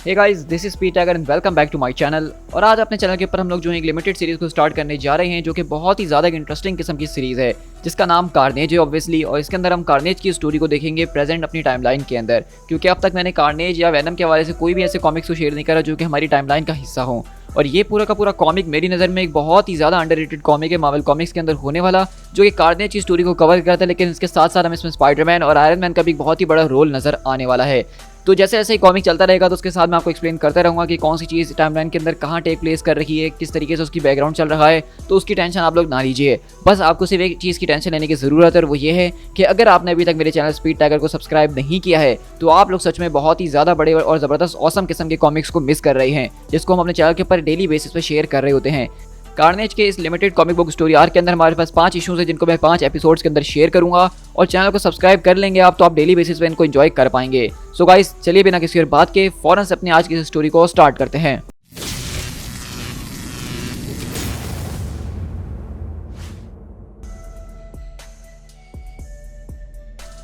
Hey guys, this is Peter and welcome back to my channel. और आज अपने channel के ऊपर हम लोग जो है एक लिमिटेड सीरीज को स्टार्ट करने जा रहे हैं, जो कि बहुत ही ज़्यादा इंटरेस्टिंग किस्म की सीरीज है जिसका नाम कार्नेज है ऑब्वियसली। और इसके अंदर हम कार्नेज की स्टोरी को देखेंगे प्रेजेंट अपनी टाइमलाइन के अंदर, क्योंकि अब तक मैंने कार्नेज या वेनम के हवाले से कोई भी ऐसे कॉमिक्स को शेयर नहीं करा जो कि हमारी टाइमलाइन का हिस्सा हो। और ये पूरा का पूरा कॉमिक मेरी नज़र में एक बहुत ही ज़्यादा अंडररेटेड कॉमिक है मार्वल कॉमिक्स के अंदर होने वाला, जो कि कार्नेज की स्टोरी को कवर करता है। लेकिन इसके साथ साथ हमें इसमें स्पाइडरमैन और आयरन मैन का भी बहुत ही बड़ा रोल नज़र आने वाला है। तो जैसे जैसे कॉमिक चलता रहेगा तो उसके साथ मैं आपको एक्सप्लेन करता रहूँगा कि कौन सी चीज़ टाइमलाइन के अंदर कहाँ टेक प्लेस कर रही है, किस तरीके से उसकी बैकग्राउंड चल रहा है। तो उसकी टेंशन आप लोग ना लीजिए, बस आपको सिर्फ एक चीज़ की टेंशन लेने की ज़रूरत है, और वो ये है कि अगर आपने अभी तक मेरे चैनल स्पीड टाइगर को सब्सक्राइब नहीं किया है तो आप लोग सच में बहुत ही ज़्यादा बड़े और ज़बरदस्त औसम किस्म के कॉमिक्स को मिस कर रहे हैं, जिसको हम अपने चैनल के ऊपर डेली बेसिस पर शेयर कर रहे होते हैं। कार्नेज के इस limited comic book story arc के अंदर हमारे पास 5 इशूज़ है, जिनको मैं 5 एपिसोड्स के अंदर शेयर करूंगा। और चैनल को सब्सक्राइब कर लेंगे आप तो आप डेली बेसिस पे इनको एंजॉय कर पाएंगे। सो गाइस, चलिए बिना किसी और बात के फौरन से अपनी आज की स्टोरी को स्टार्ट करते हैं।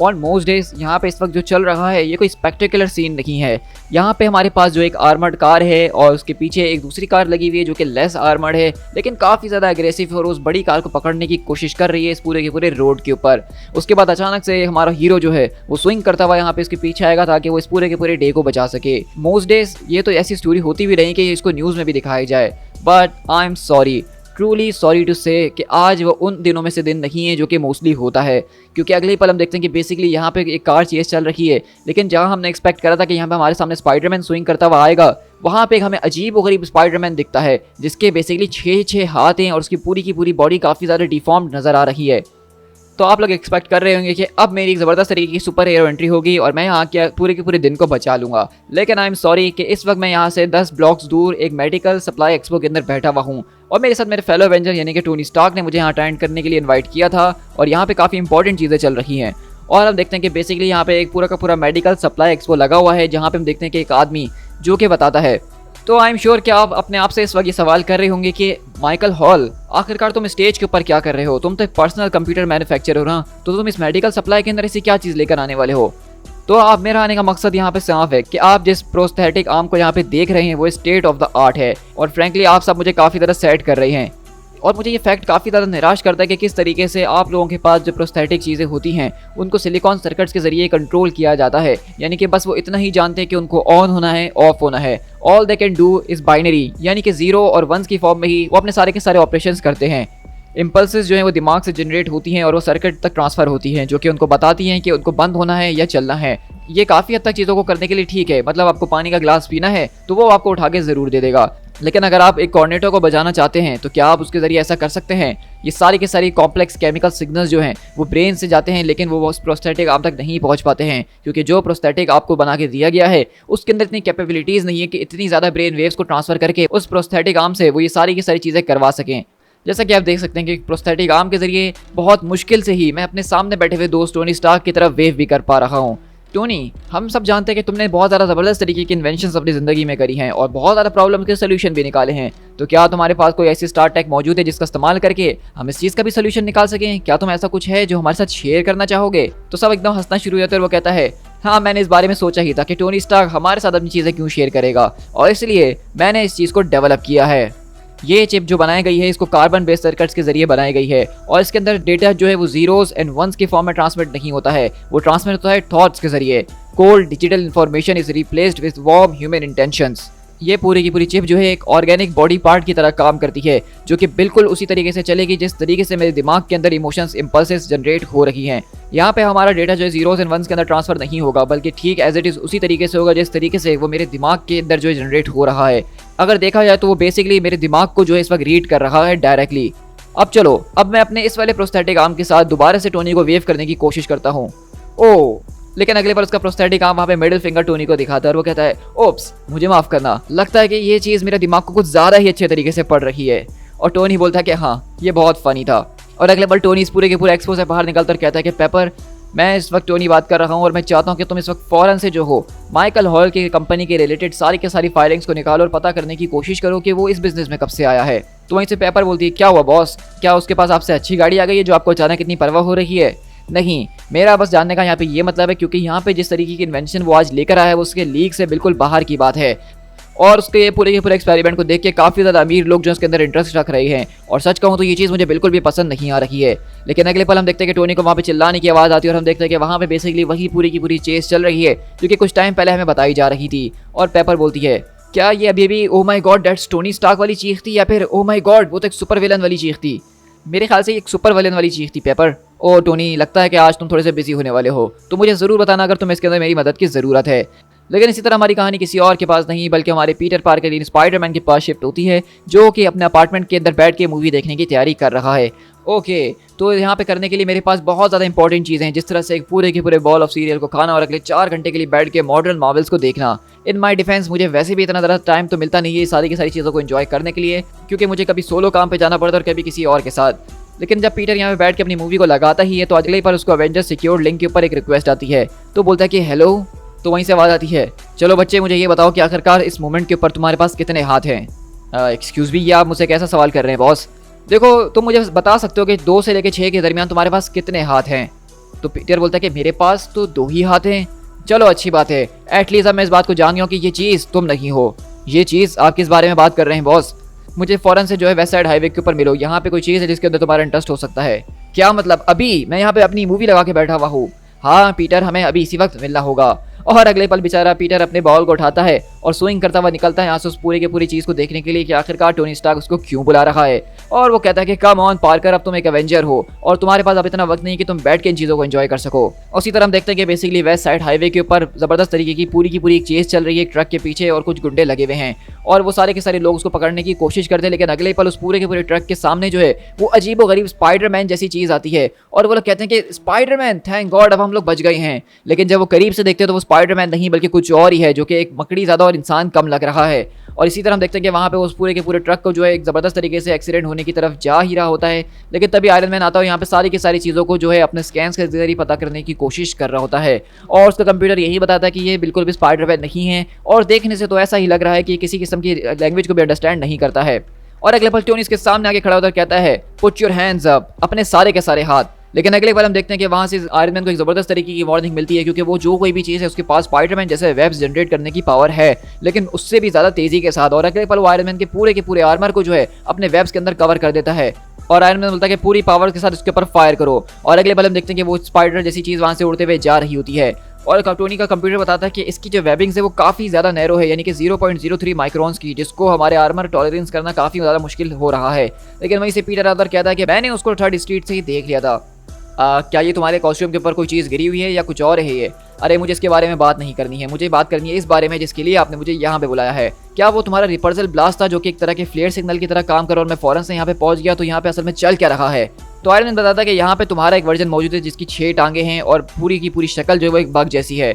ऑन मोस्ट डेज यहाँ पे इस वक्त जो चल रहा है ये कोई स्पेक्टेकुलर सीन नहीं है। यहाँ पे हमारे पास जो एक आर्मर्ड कार है और उसके पीछे एक दूसरी कार लगी हुई है जो कि लेस आर्मर्ड है, लेकिन काफ़ी ज़्यादा एग्रेसिव है और उस बड़ी कार को पकड़ने की कोशिश कर रही है इस पूरे के पूरे रोड के ऊपर। उसके बाद अचानक से हमारा हीरो जो है वो स्विंग करता हुआ यहाँ पे इसके पीछे आएगा ताकि वो इस पूरे के पूरे डे को बचा सके। मोस्ट डेज ये तो ऐसी स्टोरी होती भी रही कि इसको न्यूज़ में भी दिखाया जाए, but I am sorry, truly sorry to say कि आज वो उन दिनों में से दिन नहीं है जो कि मोस्टली होता है। क्योंकि अगले ही पल हम देखते हैं कि बेसिकली यहाँ पे एक कार चेस चल रही है, लेकिन जहाँ हमने एक्सपेक्ट करा था कि यहाँ पे हमारे सामने स्पाइडरमैन स्विंग करता हुआ आएगा, वहाँ पे हमें अजीब व गरीब स्पाइडरमैन दिखता है जिसके बेसिकली 6 हाथ हैं और उसकी पूरी की पूरी बॉडी काफ़ी ज़्यादा डिफॉर्म्ड नज़र आ रही है। तो आप लोग एक्सपेक्ट कर रहे होंगे कि अब मेरी एक ज़बरदस्त तरीके की सुपर हीरो एंट्री होगी और मैं यहाँ के पूरे दिन को बचा लूँगा। लेकिन आई एम सॉरी कि इस वक्त मैं यहाँ से 10 ब्लॉक्स दूर एक मेडिकल सप्लाई एक्सपो के अंदर बैठा हुआ हूँ, और मेरे साथ मेरे फेलो एवेंजर यानी कि टोनी स्टार्क ने मुझे यहाँ अटेंड करने के लिए इन्वाइट किया था। और यहाँ पे काफ़ी इंपॉर्टेंट चीज़ें चल रही हैं। और हम देखते हैं कि बेसिकली यहाँ पे एक पूरा का पूरा मेडिकल सप्लाई एक्सपो लगा हुआ है, जहाँ पे हम देखते हैं कि एक आदमी जो कि बताता है। तो आई एम श्योर कि आप अपने आप से इस वक्त ये सवाल कर रहे होंगे कि माइकल हॉल, आखिरकार तुम स्टेज के ऊपर क्या कर रहे हो? तुम तो एक पर्सनल कंप्यूटर मैन्युफैक्चरर हो ना, तो तुम इस मेडिकल सप्लाई के अंदर ऐसी क्या चीज़ लेकर आने वाले हो? तो आप मेरा आने का मकसद यहाँ पे साफ है कि आप जिस प्रोस्थेटिक आर्म को यहाँ पे देख रहे हैं वो स्टेट ऑफ द आर्ट है। और फ्रेंकली आप सब मुझे काफ़ी ज़्यादा सैड कर रहे हैं, और मुझे ये फैक्ट काफ़ी ज़्यादा निराश करता है कि किस तरीके से आप लोगों के पास जो प्रोस्थेटिक चीज़ें होती हैं उनको सिलिकॉन सर्किट्स के ज़रिए कंट्रोल किया जाता है। यानी कि बस वो इतना ही जानते हैं कि उनको ऑन होना है, ऑफ होना है। All they can do is binary, यानी कि 0 और 1 की फॉर्म में ही वो अपने सारे के सारे ऑपरेशंस करते हैं। इम्पल्सेस जो हैं वो दिमाग से जनरेट होती हैं और वो सर्किट तक ट्रांसफ़र होती हैं, जो कि उनको बताती हैं कि उनको बंद होना है या चलना है। ये काफ़ी हद तक चीज़ों को करने के लिए ठीक है, मतलब आपको पानी का ग्लास पीना है तो वो आपको उठा के ज़रूर दे देगा। लेकिन अगर आप एक कॉर्नेटो को बजाना चाहते हैं तो क्या आप उसके ज़रिए ऐसा कर सकते हैं? ये सारी के सारी कॉम्प्लेक्स केमिकल सिग्नल्स जो हैं वो ब्रेन से जाते हैं, लेकिन वो उस प्रोस्थेटिक आर्म तक नहीं पहुंच पाते हैं, क्योंकि जो प्रोस्थेटिक आपको बना के दिया गया है उसके अंदर इतनी कैपेबिलिटीज़ नहीं है कि इतनी ज़्यादा ब्रेन वेव्स को ट्रांसफ़र करके उस प्रोस्थेटिक आर्म से वो ये सारी की सारी चीज़ें करवा सकें। जैसा कि आप देख सकते हैं कि प्रोस्थेटिक आर्म के ज़रिए बहुत मुश्किल से ही मैं अपने सामने बैठे हुए दोस्त टोनी स्टार्क की तरफ वेव भी कर पा रहा हूँ। टोनी, हम सब जानते हैं कि तुमने बहुत ज़्यादा ज़बरदस्त तरीके की इन्वेंशंस अपनी ज़िंदगी में करी हैं और बहुत ज़्यादा प्रॉब्लम के सोल्यूशन भी निकाले हैं। तो क्या तुम्हारे पास कोई ऐसी स्टार टेक मौजूद है जिसका इस्तेमाल करके हम इस चीज़ का भी सोल्यूशन निकाल सकें? क्या तुम ऐसा कुछ है जो हमारे साथ शेयर करना चाहोगे? तो सब एकदम हंसना शुरू हो जाते हैं और वो कहता है, हाँ, मैंने इस बारे में सोचा ही था कि टोनी स्टार्क हमारे साथ अपनी चीज़ें क्यों शेयर करेगा, और इसलिए मैंने इस चीज़ को डेवलप किया है। ये चिप जो बनाई गई है इसको कार्बन बेस्ड सर्किट्स के जरिए बनाई गई है, और इसके अंदर डेटा जो है वो 0s and 1s के फॉर्म में ट्रांसमिट नहीं होता है, वो ट्रांसमिट होता है थॉट्स के जरिए। Cold digital information is replaced with warm human intentions. ये पूरी की पूरी चिप जो है एक ऑर्गेनिक बॉडी पार्ट की तरह काम करती है, जो कि बिल्कुल उसी तरीके से चलेगी जिस तरीके से मेरे दिमाग के अंदर इमोशंस इंपल्सेस जनरेट हो रही हैं। यहाँ पे हमारा डेटा जो है 0s and 1s के अंदर ट्रांसफर नहीं होगा, बल्कि ठीक एज इट इज़ उसी तरीके से होगा जिस तरीके से वो मेरे दिमाग के अंदर जो है जनरेट हो रहा है। अगर देखा जाए तो वो बेसिकली मेरे दिमाग को जो है इस वक्त रीड कर रहा है डायरेक्टली। अब चलो, अब मैं अपने इस वाले प्रोस्थेटिक आर्म के साथ दोबारा से टोनी को वेव करने की कोशिश करता हूँ। ओह, लेकिन अगले बार उसका प्रोस्थेटिक आर्म वहाँ पे मिडिल फिंगर टोनी को दिखाता है और वो कहता है, ओप्स, मुझे माफ़ करना, लगता है कि ये चीज़ मेरे दिमाग को कुछ ज़्यादा ही अच्छे तरीके से पढ़ रही है। और टोनी बोलता है कि हाँ, ये बहुत फ़नी था। और अगले बार टोनी इस पूरे के पूरे एक्सपो से बाहर निकलता और कहता है कि पेपर, मैं इस वक्त टोनी बात कर रहा हूँ और मैं चाहता हूँ कि तुम इस वक्त फ़ौरन से जो हो माइकल हॉल की कंपनी के रिलेटेड सारी के सारी फाइलिंग्स को निकालो और पता करने की कोशिश करो कि वो इस बिज़नेस में कब से आया है। तो वहीं से पेपर बोलती है, क्या हुआ बॉस, क्या उसके पास आपसे अच्छी गाड़ी आ गई है जो आपको अचानक इतनी परवाह हो रही है? नहीं, मेरा बस जानने का यहाँ पे ये मतलब है क्योंकि यहाँ पे जिस तरीके की इन्वेंशन वो आज लेकर आया है वो उसके लीक से बिल्कुल बाहर की बात है। और उसके ये पूरे के पूरे एक्सपेरिमेंट को देख के काफ़ी ज़्यादा अमीर लोग जो उसके अंदर इंटरेस्ट रख रहे हैं। और सच कहूँ तो ये चीज़ मुझे बिल्कुल भी पसंद नहीं आ रही है। लेकिन अगले पल हम देखते हैं कि टोनी को वहाँ पे चिल्लाने की आवाज़ आती है और हम देखते हैं कि वहाँ पे बेसिकली वही पूरी की पूरी चेस चल रही है जो कि कुछ टाइम पहले हमें बताई जा रही थी। और पेपर बोलती है, क्या ये अभी भी ओ माई गॉड दैट्स टोनी स्टार्क वाली चीख थी या फिर ओ माई गॉड वो तो एक सुपर विलन वाली चीख थी? मेरे ख्याल से एक सुपर विलन वाली चीख थी पेपर। ओ टोनी, लगता है कि आज तुम थोड़े से बिजी होने वाले हो, तो मुझे ज़रूर बताना अगर तुम्हें इसके अंदर मेरी मदद की ज़रूरत है। लेकिन इसी तरह हमारी कहानी किसी और के पास नहीं बल्कि हमारे पीटर पार्कर यानी स्पाइडरमैन के पास शिफ्ट होती है, जो कि अपने अपार्टमेंट के अंदर बैठ के मूवी देखने की तैयारी कर रहा है। ओके, तो यहाँ पे करने के लिए मेरे पास बहुत ज़्यादा इंपॉर्टेंट चीज़ें हैं, जिस तरह से एक पूरे के पूरे बॉल ऑफ सीरियल को खाना और अगले 4 घंटे के लिए बैठ के मॉडर्न मार्वल्स को देखना। इन माई डिफेंस मुझे वैसे भी इतना ज़्यादा टाइम तो मिलता नहीं है सारी की सारी चीज़ों को एंजॉय करने के लिए, क्योंकि मुझे कभी सोलो काम पे जाना पड़ता है और कभी किसी और के साथ। लेकिन जब पीटर यहाँ पे बैठ के अपनी मूवी को लगाता ही है तो अगले पर उसको अवेंजर्स सिक्योर्ड लिंक के ऊपर एक रिक्वेस्ट आती है। तो बोलता है कि हेलो, तो वहीं से आवाज़ आती है, चलो बच्चे मुझे ये बताओ कि आखिरकार इस मोमेंट के ऊपर तुम्हारे पास कितने हाथ हैं? एक्सक्यूज़ भी, ये आप मुझसे कैसा सवाल कर रहे हैं बॉस? देखो, तुम मुझे बता सकते हो कि 2 से लेकर 6 के दरमियान तुम्हारे पास कितने हाथ हैं? तो पीटर बोलता है कि मेरे पास तो 2 ही हाथ हैं। चलो अच्छी बात है, एटलीस्ट अब मैं इस बात को जान गया हूँ कि ये चीज़ तुम नहीं हो। ये चीज़ आप किस बारे में बात कर रहे हैं बॉस? मुझे फ़ौरन से जो है वेस्ट साइड हाईवे के ऊपर मिलो, यहाँ पे कोई चीज़ है जिसके अंदर तुम्हारा इंटरेस्ट हो सकता है। क्या मतलब? अभी मैं यहाँ पे अपनी मूवी लगा के बैठा हुआ हूँ। हाँ पीटर, हमें अभी इसी वक्त मिलना होगा। और अगले पल बेचारा पीटर अपने बॉल को उठाता है और स्विंग करता हुआ निकलता है यहाँ से उस पूरे के पूरी चीज़ को देखने के लिए कि आखिरकार टोनी स्टार्क उसको क्यों बुला रहा है। और वो कहता है कि कम ऑन पार्कर, अब तुम एक एवेंजर हो और तुम्हारे पास अब इतना वक्त नहीं कि तुम बैठ के इन चीज़ों को एंजॉय कर सको। उसी तरह हम देखते हैं कि बेसिकली वेस्ट साइड हाईवे के ऊपर ज़बरदस्त तरीके की पूरी एक चेस चल रही है ट्रक के पीछे और कुछ गुंडे लगे हुए हैं और वो सारे के सारे लोग उसको पकड़ने की कोशिश करते हैं। लेकिन अगले पल उस पूरे के पूरे ट्रक के सामने जो है वो अजीब व गरीब स्पाइडरमैन जैसी चीज़ आती है और वो लोग कहते हैं कि स्पाइडरमैन, थैंक गॉड अब हम लोग बच गए हैं। लेकिन जब वो करीब से देखते हैं तो वो स्पाइडरमैन नहीं बल्कि कुछ और ही है, जो कि एक मकड़ी ज़्यादा और इंसान कम लग रहा है। और इसी तरह हम देखते हैं कि वहाँ पे उस पूरे के पूरे ट्रक को जो है एक ज़बरदस्त तरीके से एक्सीडेंट होने की तरफ जा ही रहा होता है। लेकिन तभी आयरन मैन आता है, यहाँ पे सारी की सारी चीज़ों को जो है अपने स्कैन्स के जरिए पता करने की कोशिश कर रहा होता है और उसका कंप्यूटर यही बताता है कि ये बिल्कुल भी स्पाइडरमैन नहीं है और देखने से तो ऐसा ही लग रहा है कि किसी किस्म की लैंग्वेज को भी अंडरस्टैंड नहीं करता है। और अगले पल टोनी इसके सामने आके खड़ा होकर कहता है, पुट योर हैंड्स अप, अपने सारे के सारे हाथ। लेकिन अगले बार हम देखते हैं कि वहाँ से आयरन मैन को एक ज़बरदस्त तरीके की वार्निंग मिलती है, क्योंकि वो जो कोई भी चीज़ है उसके पास स्पाइडरमैन जैसे वेब्स जनरेट करने की पावर है, लेकिन उससे भी ज़्यादा तेज़ी के साथ। और अगले पल वो आयरन मैन के पूरे आर्मर को जो है अपने वेब्स के अंदर कवर कर देता है और आयरन मैन बोलता है कि पूरी पावर के साथ उसके ऊपर फायर करो। और अगले पल हम देखते हैं कि वो स्पाइडर जैसी चीज़ वहाँ से उड़ते हुए जा रही होती है और टोनी का कंप्यूटर बताता है कि इसकी जो वेबिंग्स है वो काफ़ी ज़्यादा नैरो है, यानी कि 0.03 माइक्रोन्स की, जिसको हमारे आर्मर टॉलरेंस करना काफ़ी ज़्यादा मुश्किल हो रहा है। लेकिन वहीं से पीटर आदर कहता है कि मैंने उसको 3rd स्ट्रीट से ही देख लिया था। क्या ये तुम्हारे कॉस्ट्यूम के ऊपर कोई चीज़ गिरी हुई है या कुछ और है ये? अरे मुझे इसके बारे में बात नहीं करनी है, मुझे बात करनी है इस बारे में जिसके लिए आपने मुझे यहाँ पे बुलाया है। क्या वो तुम्हारा रिपर्सल ब्लास्ट था जो कि एक तरह के फ्लेयर सिग्नल की तरह काम कर और मैं फ़ौरन से यहाँ पे पहुँच गया, तो यहाँ पे असल में चल क्या रहा है? तो आयरन मैन बताता है कि यहाँ पे तुम्हारा एक वर्जन मौजूद है जिसकी 6 टांगे हैं और पूरी की पूरी शक्ल जो है वो एक बग जैसी है।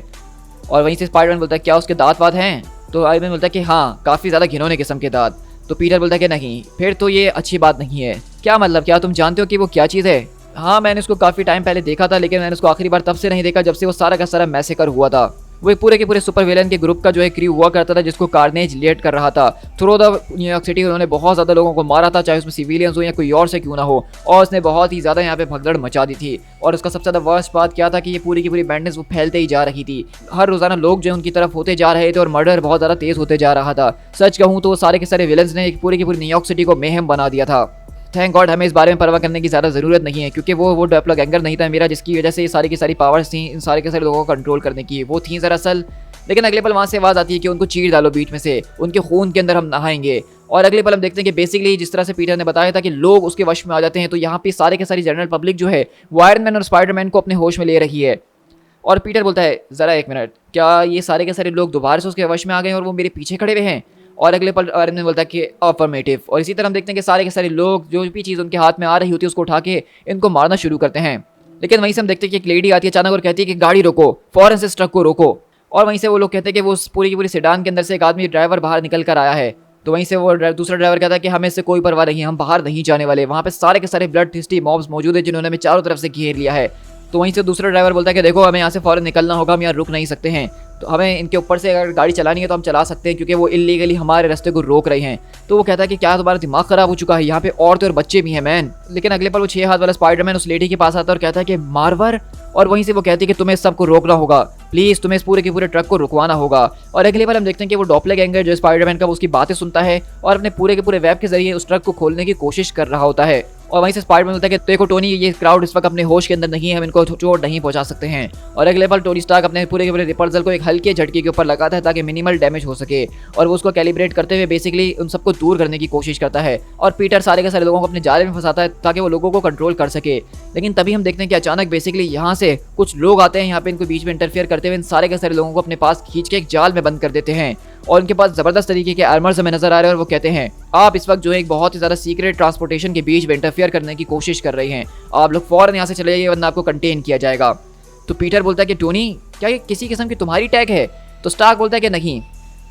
और वहीं से स्पाइडरमैन बोलता है, क्या उसके दांत वात हैं? तो आयरन मैन बोलता है कि हाँ, काफ़ी ज़्यादा घिनौने किस्म के दांत। तो पीटर बोलता है कि नहीं, फिर तो ये अच्छी बात नहीं है। क्या मतलब? क्या तुम जानते हो कि वो क्या चीज़ है? हाँ, मैंने उसको काफ़ी टाइम पहले देखा था, लेकिन मैंने उसको आखिरी बार तब से नहीं देखा जब से वो सारा का सारा मैसेकर हुआ था। वो पूरे के पूरे सुपर विलन के ग्रुप का जो है क्रू हुआ करता था जिसको कार्नेज लीड कर रहा था। थ्रू द न्यूयॉर्क सिटी उन्होंने बहुत ज़्यादा लोगों को मारा था, चाहे उसमें सिविलियंस हो या कोई और से क्यों ना हो, और उसने बहुत ही ज़्यादा यहाँ पे भगदड़ मचा दी थी। और उसका सबसे ज़्यादा वर्स्ट बात क्या था कि ये पूरी की पूरी बैंडनेस वो फैलते ही जा रही थी। हर रोज़ाना लोग जो उनकी तरफ होते जा रहे थे और मर्डर बहुत ज़्यादा तेज़ होते जा रहा था। सच कहूँ तो सारे के सारे विलन्स ने पूरी की पूरी न्यूयॉर्क सिटी को मेहम बना दिया था। थैंक गॉड हमें इस बारे में परवाह करने की ज़्यादा ज़रूरत नहीं है, क्योंकि वो डॉपलगैंगर नहीं था मेरा, जिसकी वजह से ये सारी की सारी पावर्स थी इन सारे के सारे लोगों को कंट्रोल करने की, वो थी दरअसल। लेकिन अगले पल वहाँ से आवाज़ आती है कि उनको चीर डालो बीच में से, उनके खून के अंदर हम नहाएंगे। और अगले पल हम देखते हैं कि बेसिकली जिस तरह से पीटर ने बताया था कि लोग उसके वश में आ जाते हैं, तो यहाँ पे सारे के सारी जनरल पब्लिक जो है वो आयरन मैन और स्पाइडरमैन को अपने होश में ले रही है। और पीटर बोलता है, ज़रा एक मिनट, क्या ये सारे के सारे लोग दोबारा से उसके वश में आ गए और वो मेरे पीछे खड़े हुए हैं? और अगले पल आयरन मैन बोलता है कि अफर्मेटिव। और इसी तरह हम देखते हैं कि सारे के सारे लोग जो भी चीज़ उनके हाथ में आ रही होती है उसको उठा के इनको मारना शुरू करते हैं। लेकिन वहीं से हम देखते हैं कि एक लेडी आती है अचानक और कहती है कि गाड़ी रोको, फ़ौरन से इस ट्रक को रोको। और वहीं से वो लोग कहते हैं कि वो पूरी की पूरी सेडान के अंदर से एक आदमी ड्राइवर बाहर निकल कर आया है। तो वहीं से वो दूसरा ड्राइवर कहता है कि हमें इससे कोई परवाह नहीं है, हम बाहर नहीं जाने वाले। वहाँ पे सारे के सारे ब्लड थिस्टी मॉब्स मौजूद है जिन्होंने हमें चारों तरफ से घेर लिया है। तो वहीं से दूसरा ड्राइवर बोलता है कि देखो हमें यहाँ से फौरन निकलना होगा, हम यहाँ रुक नहीं सकते हैं, तो हमें इनके ऊपर से अगर गाड़ी चलानी है तो हम चला सकते हैं क्योंकि वो इलीगली हमारे रास्ते को रोक रहे हैं। तो वो कहता है कि क्या तुम्हारा दिमाग खराब हो चुका है, यहाँ पे औरतें और बच्चे भी हैं मैन। लेकिन अगले पल वो 6 हाथ वाला स्पाइडरमैन उस लेडी के पास आता है और कहता है कि मार्वर, और वहीं से वो कहती है कि तुम्हें सबको रोकना होगा, प्लीज तुम्हें इस पूरे के पूरे ट्रक को रुकवाना होगा। और अगले बार हम देखते हैं कि वो डॉपलगैंगर जो स्पाइडरमैन का, वो उसकी बातें सुनता है और अपने पूरे के पूरे वेब के जरिए उस ट्रक को खोलने की कोशिश कर रहा होता है। और वहीं से स्पाइडरमैन बोलता है कि देखो टोनी, ये क्राउड इस वक्त अपने होश के अंदर नहीं है, हम इनको चोट नहीं पहुंचा सकते हैं। और अगले बार टोनी स्टार्क अपने पूरे के पूरे रिपल्सर को एक हल्के झटके के ऊपर लगाता है ताकि मिनिमल डैमेज हो सके, और वो उसको कैलिब्रेट करते हुए बेसिकली उन सबको दूर करने की कोशिश करता है। और पीटर सारे के सारे लोगों को अपने जाले में फंसाता है ताकि वो लोगों को कंट्रोल कर सके। लेकिन तभी हम देखते हैं कि अचानक बेसिकली यहाँ से कुछ लोग आते हैं, यहाँ पे इनको बीच में इंटरफेयर करते हुए इन सारे के सारे लोगों को अपने पास खींच के एक जाल में बंद कर देते हैं। और उनके पास जबरदस्त तरीके के आर्मर्स हमें नजर आ रहे हैं और वो कहते हैं आप इस वक्त जो है एक बहुत ही ज्यादा सीक्रेट ट्रांसपोर्टेशन के बीच में इंटरफेयर करने की कोशिश कर रहे हैं, आप लोग फौरन यहाँ से चले जाइए वरना आपको कंटेन किया जाएगा। तो पीटर बोलता है कि टोनी, क्या ये किसी किस्म की तुम्हारी टैग है? तो स्टार्क बोलता है कि नहीं।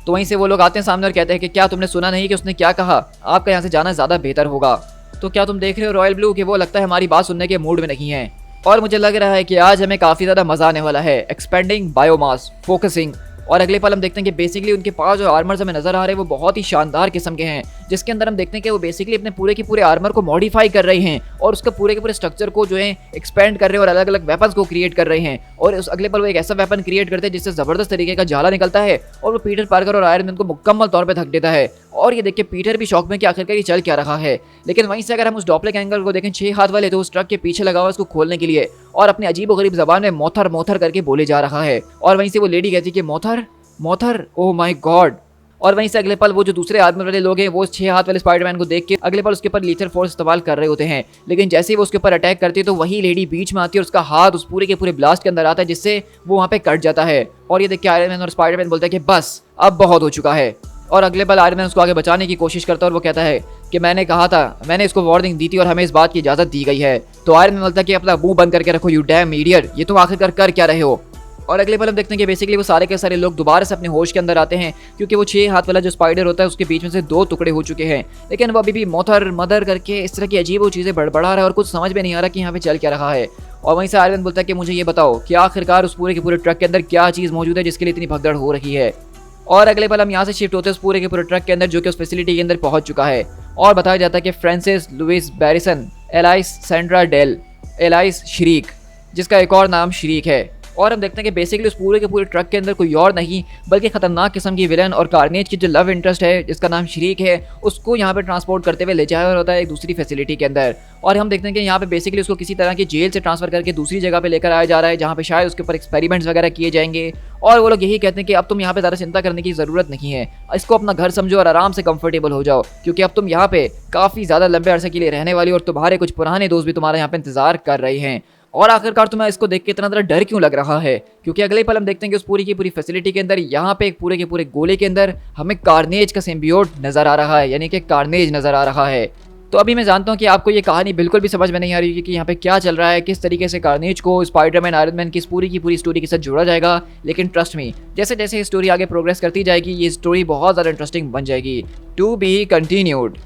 तो वहीं से वो लोग आते हैं सामने और कहते हैं कि क्या तुमने सुना नहीं कि उसने क्या कहा, आपका यहाँ से जाना ज्यादा बेहतर होगा। तो क्या तुम देख रहे हो रॉयल ब्लू कि वो लगता है हमारी बात सुनने के मूड में नहीं है, और मुझे लग रहा है कि आज हमें काफी ज्यादा मजा आने वाला है। Expanding biomass, focusing. और अगले पल हम देखते हैं कि बेसिकली उनके पास जो आर्मर्स हमें नजर आ रहे हैं वो बहुत ही शानदार किस्म के हैं, जिसके अंदर हम देखते हैं कि वो बेसिकली अपने पूरे के पूरे आर्मर को मॉडिफाई कर रहे हैं और उसका पूरे के पूरे स्ट्रक्चर को जो है एक्सपेंड कर रहे हैं और अलग अलग वेपन्स को क्रिएट कर रहे हैं। और उस अगले पल वो एक ऐसा वेपन क्रिएट करते हैं जिससे जबरदस्त तरीके का जाला निकलता है और वो पीटर पार्कर और आयरन मैन को मुकम्मल तौर पर धक देता है। और ये देख के पीटर भी शौक में कि आखिरकार ये चल क्या रहा है। लेकिन वहीं से अगर हम उस डॉपलगैंगर को देखें 6 हाथ वाले, तो उस ट्रक के पीछे लगा हुआ उसको खोलने के लिए और अपनी अजीबोगरीब जबान में मोथर मोथर करके बोले जा रहा है। और वहीं से वो लेडी कहती है कि मोथर मोथर, ओह माय गॉड। और वहीं से अगले पल वो जो दूसरे आर्मर वाले लोग हैं वो 6 हाथ वाले स्पाइडरमैन को देख के अगले पल उसके ऊपर लीथल फोर्स इस्तेमाल कर रहे होते हैं। लेकिन जैसे ही वो उसके ऊपर अटैक करती है तो वही लेडी बीच में आती है और उसका हाथ उस पूरे के पूरे ब्लास्ट के अंदर आता है जिससे वो वहाँ पे कट जाता है। और ये देख के आयरन मैन और स्पाइडरमैन बोलता है कि बस अब बहुत हो चुका है। और अगले पल आयरन मैन उसको आगे बचाने की कोशिश करता है और वो कहता है कि मैंने कहा था, मैंने इसको वार्निंग दी थी और हमें इस बात की इजाजत दी गई है। तो आयरन मैन बोलता है कि अपना मुंह बंद करके रखो यू डैम इडियट, ये तुम आखिरकार कर क्या रहे हो। और अगले पल हम देखते हैं कि बेसिकली वो सारे के सारे लोग दोबारा से अपने होश के अंदर आते हैं क्योंकि वो 6 हाथ वाला जो स्पाइडर होता है उसके बीच में से 2 टुकड़े हो चुके हैं। लेकिन वो अभी भी मोथर मदर करके इस तरह की अजीब चीज़ें बड़बड़ा रहा है और कुछ समझ में नहीं आ रहा कि यहाँ पे चल क्या रहा है। और वहीं से आयरन बोलता है कि मुझे ये बताओ कि आखिरकार उस पूरे के पूरे ट्रक के अंदर क्या चीज़ मौजूद है जिसके लिए इतनी भगदड़ हो रही है। और अगले पल हम यहाँ से शिफ्ट होते हैं उस पूरे के पूरे ट्रक के अंदर जो कि उस फैसिलिटी के अंदर पहुंच चुका है और बताया जाता है कि Francis Louis Barrison Alice Sandra Dale Alice Shrek, जिसका एक और नाम श्रीक है। और हम देखते हैं कि बेसिकली उस पूरे के पूरे ट्रक के अंदर कोई और नहीं बल्कि खतरनाक किस्म की विलन और कार्नेज की जो लव इंटरेस्ट है जिसका नाम श्रीक है, उसको यहाँ पे ट्रांसपोर्ट करते हुए ले जाया होता है एक दूसरी फैसिलिटी के अंदर। और हम देखते हैं कि यहाँ पे बेसिकली उसको किसी तरह की जेल से ट्रांसफर करके दूसरी जगह पे लेकर आया जा रहा है जहाँ पे शायद उसके ऊपर एक्सपेरिमेंट्स वगैरह किए जाएंगे। और वो लोग यही कहते हैं कि अब तुम यहाँ पे ज़्यादा चिंता करने की ज़रूरत नहीं है, इसको अपना घर समझो और आराम से कंफर्टेबल हो जाओ क्योंकि अब तुम यहाँ पे काफ़ी ज़्यादा लंबे अरसे के लिए रहने वाली और तुम्हारे कुछ पुराने दोस्त भी तुम्हारे यहाँ पे इंतजार कर रहे हैं। और आखिरकार तुम्हें इसको देख के इतना ज़्यादा डर क्यों लग रहा है? क्योंकि अगले पल हम देखते हैं कि उस पूरी की पूरी फैसिलिटी के अंदर यहाँ पे एक पूरे के पूरे गोले के अंदर हमें कार्नेज का सिम्बियोट नजर आ रहा है, यानी कि कार्नेज नजर आ रहा है। तो अभी मैं जानता हूँ कि आपको ये कहानी बिल्कुल भी समझ में नहीं आ रही है कि यहाँ पे क्या चल रहा है, किस तरीके से कार्नेज को स्पाइडरमैन आयरन मैन की इस पूरी की पूरी स्टोरी के साथ जोड़ा जाएगा। लेकिन ट्रस्ट मी, जैसे जैसे ये स्टोरी आगे प्रोग्रेस करती जाएगी ये स्टोरी बहुत ज़्यादा इंटरेस्टिंग बन जाएगी। To be continued.